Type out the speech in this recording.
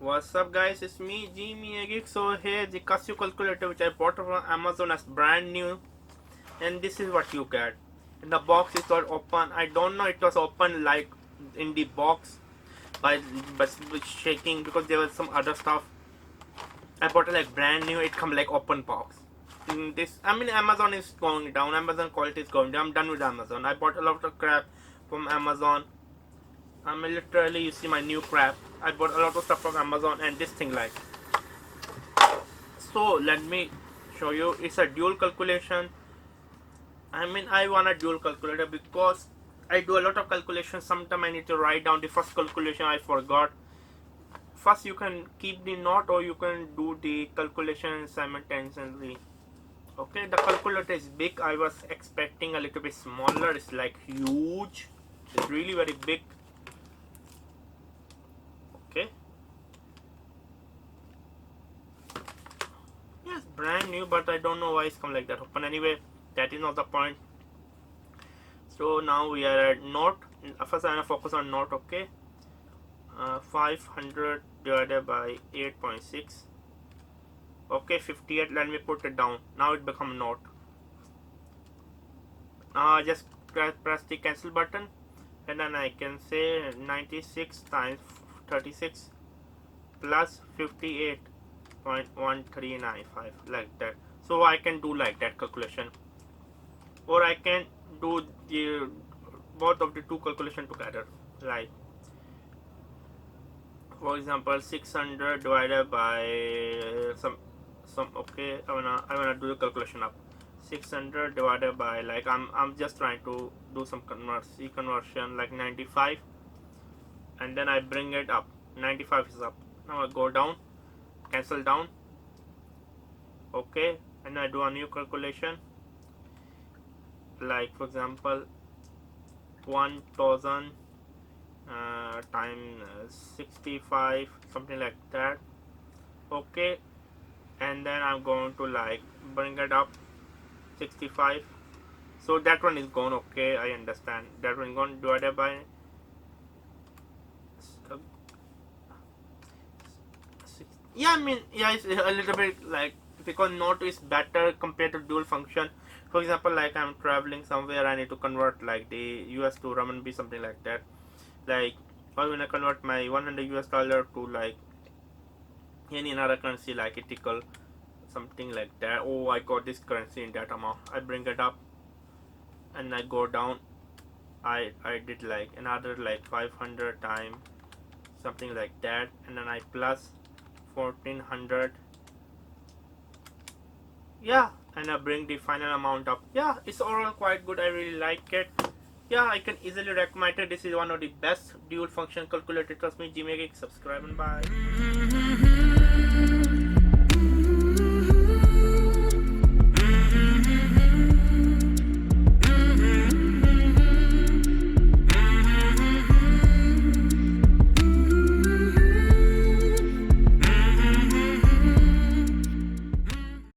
What's up, guys? It's me, Geek. So here the Casio calculator which I bought from Amazon as brand new, and this is what you get. In the box it was open. I don't know it was open like in the box by but shaking because there was some other stuff. I bought it like brand new. It come like open box. Amazon is going down. Amazon quality is going down. I'm done with Amazon. I bought a lot of crap from Amazon. Literally, you see my new crap. I bought a lot of stuff from Amazon and this thing like. So let me show you. It's a dual calculation. I want a dual calculator because I do a lot of calculations. Sometimes I need to write down the first calculation I forgot. First you can keep the note or you can do the calculation simultaneously. Okay, the calculator is big. I was expecting a little bit smaller. It's like huge. It's really very big. Okay. Yes, brand new, but I don't know why it's come like that. Open anyway. That is not the point. So now we are at note. First I'm gonna focus on note. Okay. 500 divided by 8.6. Okay, 58. Let me put it down. Now it become note. Just press the cancel button, and then I can say 96 times 36 plus 58.1395 like that. So I can do like that calculation, or I can do the both of the two calculation together. Like for example, 600 divided by some. Okay, I wanna do the calculation up. 600 divided by like I'm just trying to do some conversion like 95, and then I bring it up. 95 is up. Now I go down, cancel down. Okay, and I do a new calculation. Like for example, 1000 times 65, something like that. Okay, and then I'm going to like bring it up 65. So that one is gone. Okay, I understand. That one gone divided by it's a little bit like because note is better compared to dual function. For example, like I'm traveling somewhere, I need to convert like the US to renminbi, something like that. Like or when I convert my 100 US dollar to like any another currency like ethical, something like that. Oh, I got this currency in that amount. I bring it up and I go down. I did like another like 500 times something like that, and then I plus 1400. Yeah, and I bring the final amount up. Yeah, it's overall quite good. I really like it. Yeah, I can easily recommend it. This is one of the best dual function calculator. Trust me, Gmail. Subscribe and bye.